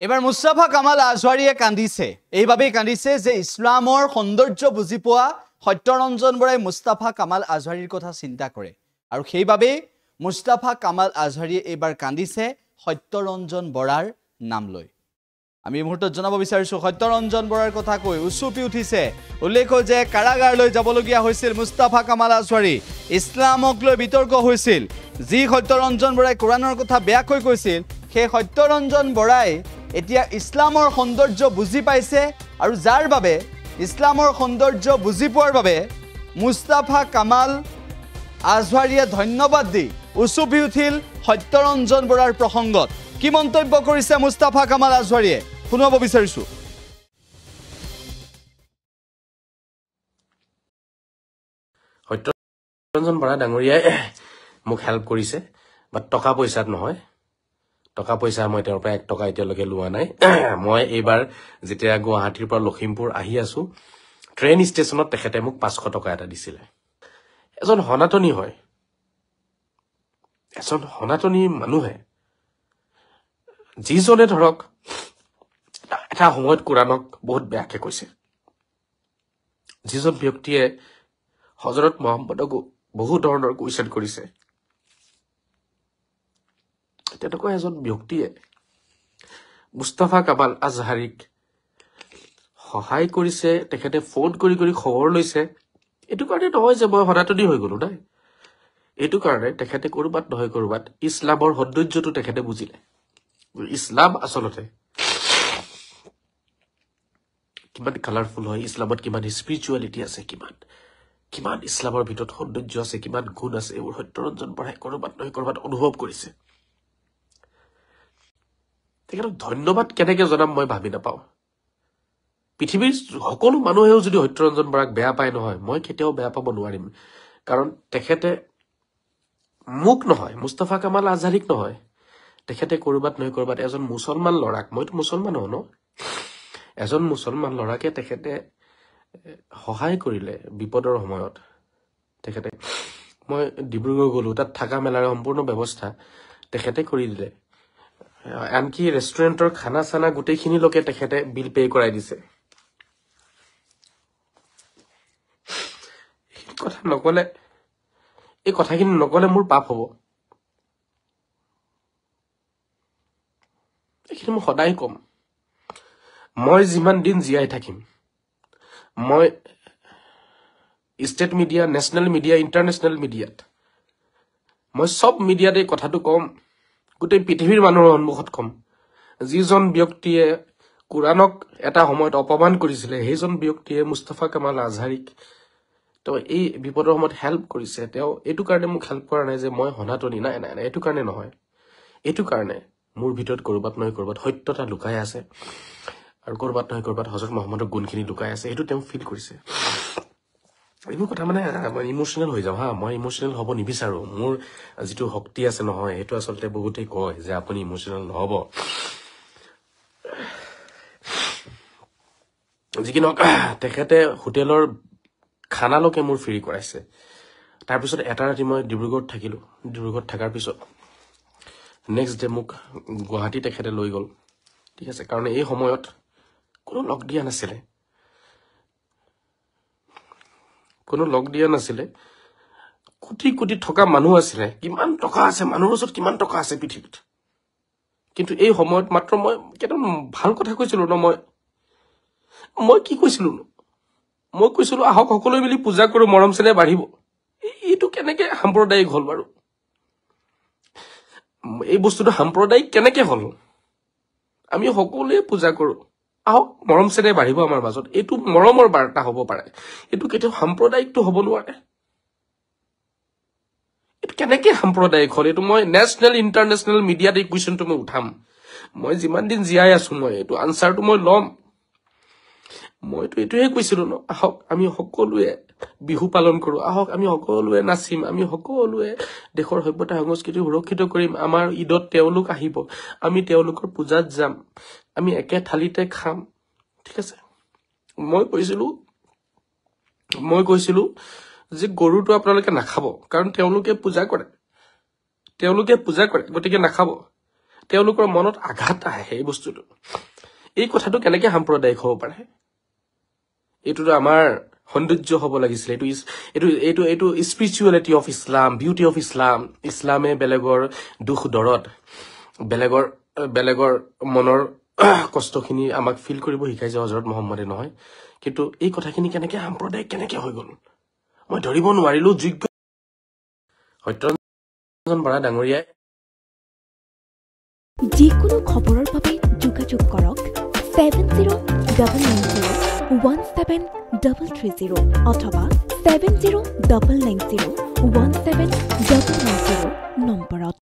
এবাৰ মুস্তাফা কামাল আজৱাৰীয়ে কান্দিছে এইভাবে কান্দিছে যে ইছলামৰ সৌন্দৰ্য বুজি পোৱা সত্যৰঞ্জন বৰাই মুস্তাফা কামাল আজৱাৰীৰ কথা চিন্তা কৰে আৰু সেইভাবে মুস্তাফা কামাল আজৱাৰীয়ে এবাৰ কান্দিছে সত্যৰঞ্জন বৰাৰ নাম লৈ আমি মুহূৰ্তত জনাব বিচাৰিছো সত্যৰঞ্জন বৰাৰ কথা কৈ উচুপি উঠিছে উল্লেখ যে কাৰাগাৰলৈ যাবলগীয়া হৈছিল মুস্তাফা কামাল আজৱাৰী ইছলামক লৈ বিতৰ্ক হৈছিল যি সত্যৰঞ্জন বৰাই কোৰানৰ কথা বেয়াকৈ কৈছিল সেই সত্যৰঞ্জন বৰাই এতিয়া ইছলামৰ সৌন্দৰ্য বুজি পাইছে আৰু যাৰ বাবে ইছলামৰ সৌন্দৰ্য বুজি পোৱাৰ বাবে মুস্তাফা কামাল আজৱাৰীয়ে ধন্যবাদ দি উচুপি উঠিল সত্যৰঞ্জন বৰাৰ প্ৰসংগত কি মন্তব্য কৰিছে মুস্তাফা কামাল আজৱাৰীয়ে শুনাব বিচাৰিছো সত্যৰঞ্জন বৰা ডাঙৰীয়াই মোক হেল্প কৰিছে বাট টকা পইচাত নহয় টকা পইচা মই তেওঁৰ পৰা 1 টকা এতিয়ালৈকে লোৱা নাই মই এইবাৰ যেতিয়া গুৱাহাটীৰ পৰা লখিমপুৰ আহি আছো ট্ৰেইন ষ্টেচনত তেখেতে মোক 500 টকা এটা দিছিলে এজন সনাতনী হয় এজন সনাতনী মানুহে যিজনে ধৰক এটা সময়ত কোৰানক বহুত বেয়াকে কৈছে যিজন ব্যক্তিয়ে হযৰত মুহাম্মদক বহু ধৰণৰ কুৱেশ্যন কৰিছে তেনেকুৱা এজন ব্যক্তিয়ে মুস্তাফা কামাল আজহাৰীক সহায় কৰিছে তেখেতে ফোন কৰি খবৰ লৈছে এটো কাৰণে নহয় যে মই সনাতনী হৈ গলো নাই এটো কাৰণে তেখেতে কৰবাত নহয় কৰবাত ইছলামৰ সৌন্দৰ্যটো তেখেতে বুজিলে ইছলাম আসলতে কিমান কালাৰফুল হয় ইছলামত কিমান স্পিৰিচুৱেলিটি আছে কিমান ইছলামৰ ভিতৰত সৌন্দৰ্য আছে কিমান গুণ আছে এইবোৰ সত্যৰঞ্জন বৰাই কৰবাত নহয় কৰবাত অনুভৱ কৰিছে তেখেতক ধন্যবাদ কেনেকে জনাম মই ভাবি নাপাওঁ পৃথিৱীৰ সকলো মানুহেও যদি সত্যৰঞ্জন বৰাক বেয়া পায় নহয় মই কেতিয়াও বেয়া পাব নোৱাৰিম কাৰণ তেখেতে মোক নহয় মুস্তাফা কামাল আজহাৰীক নহয় তেখেতে কৰবাত নহয় কৰবাত এজন মুছলমান লৰাক মইতো মুছলমান হওঁ ন এজন মুছলমান লৰাকে তেখেতে সহায় কৰিলে বিপদৰ সময়ত তেখেতে মই ডিব্ৰুগড় গলো তাত থাকা মেলাৰ সম্পূৰ্ণ ব্যৱস্থা তেখেতে কৰি দিলে আনকি ৰেষ্টুৰেণ্টৰ খানা চানা গোটেইখিনি লোকে তেখেতে বিল পে কৰাই দিছে এই কথাখিনি নকলে মোৰ পাপ হ'ব এইখিনি মই সদায় কম মই যিমান দিন জীয়াই থাকিম মই state media national media international মিডিয়াত মই সব মিডিয়াতে কথাটো কম গোটেই পৃথিৱীৰ মানুহৰ সন্মুখত কম যিজন ব্যক্তিয়ে কোৰানক এটা সময়ত অপমান কৰিছিলে সেইজন ব্যক্তিয়ে মুস্তাফা কামাল আজহাৰীক তো এই বিপদৰ সময়ত হেল্প কৰিছে তেওঁ এটো কাৰণে মোক হেল্প কৰা নাই যে মই সনাতনী নাই এটো কাৰণে নহয় এটো কাৰণে মোৰ ভিতৰত কৰবাত নহয় কৰবাত সত্যতা লুকাই আছে আৰু কৰবাত নহয় কৰবাত হযৰত মুহাম্মদৰ গুণখিনি লুকাই আছে এটো তেওঁ ফিল কৰিছে এইবোৰ কথা মানে মই ইমোশনাল হৈ যাওঁ মই ইমোশনাল হ'ব নিবিচাৰো মোৰ যেটো শক্তি আছে নহয় এটো আসলতে বহুতেই কয় যে আপুনি ইমোশনাল নহব যিকিনক তেখেতে হোটেলৰ খানালৈকে মোৰ ফ্ৰী কৰাইছে তাৰ পিছত এটা ৰাতি মই ডিব্ৰুগড়ত থাকিলো ডিব্ৰুগড়ত থাকাৰ পিছত নেক্সট ডে মোক গুৱাহাটী তেখেতে লৈ গল ঠিক আছে কাৰণ এই সময়ত কোনো লগ দিয়া নাছিলে কোটি কোটি থকা মানুহ আছিলে কিমান টকা আছে মানুহৰ ওচৰত কিমান টকা আছে পৃথিৱীত কিন্তু এই সময়ত মাত্ৰ মই কেইটা ভাল কথা কৈছিলো ন মই কি কৈছিলো মই কৈছিলো আহক সকলোৱে মিলি পূজা কৰো মৰম চেনেহ বাঢ়িব এইটো কেনেকে সাম্প্ৰদায়িক হল বাৰু এই বস্তুটো সাম্প্ৰদায়িক কেনেকে হল আমি সকলোৱে পূজা কৰো আহক মৰম চেনেহ বাঢ়িব আমাৰ মাজত এইটো মৰমৰ বাৰ্তা হ'ব পাৰে এইটো কেতিয়াও সাম্প্ৰদায়িকটো হ'ব নোৱাৰে এইটো কেনেকে সাম্প্ৰদায়িক হল এইটো মই নেশ্যনেল ইণ্টাৰনেশ্যনেল মিডিয়াত এই কুৱেশ্যনটো মই উঠাম মই যিমান দিন জীয়াই আছো মই এইটো আনসাৰটো মই ল'ম মইতো এটোহে কৈছিলো ন আহক আমি সকলোৱে বিহু পালন কৰো আহক আমি সকলোৱে নাচিম আমি সকলোৱে দেশৰ সভ্যতা সংস্কৃতি সুৰক্ষিত কৰিম আমাৰ ঈদত তেওঁলোক আহিব আমি তেওঁলোকৰ পূজাত যাম আমি একে থালিতে খাম ঠিক আছে মই কৈছিলো যে গৰুটো আপোনালোকে নাখাব কাৰণ তেওঁলোকে পূজা কৰে গতিকে নাখাব তেওঁলোকৰ মনত আঘাত আহে এই বস্তুটো এই কথাটো কেনেকৈ সাম্প্ৰদায়িক হ'ব পাৰে এইটোতো আমাৰ সৌন্দৰ্য হ'ব লাগিছিল এইটো এইটো এইটো এইটো spirituality of Islam beauty of Islam ইছলামে বেলেগৰ দুখ দৰদ বেলেগৰ মনৰ কষ্টখিনি আমাক ফিল কৰিব শিকাইছে হযৰত মুহাম্মদে নহয় কিন্তু এই কথাখিনি কেনেকৈ সাম্প্ৰদায়িক কেনেকৈ হৈ গ'ল মই ধৰিব নোৱাৰিলো যোগ্য সত্যৰঞ্জন বৰা ডাঙৰীয়াই যিকোনো খবৰৰ বাবে যোগাযোগ কৰক 7099017330 অথবা 7099017390 নম্বৰত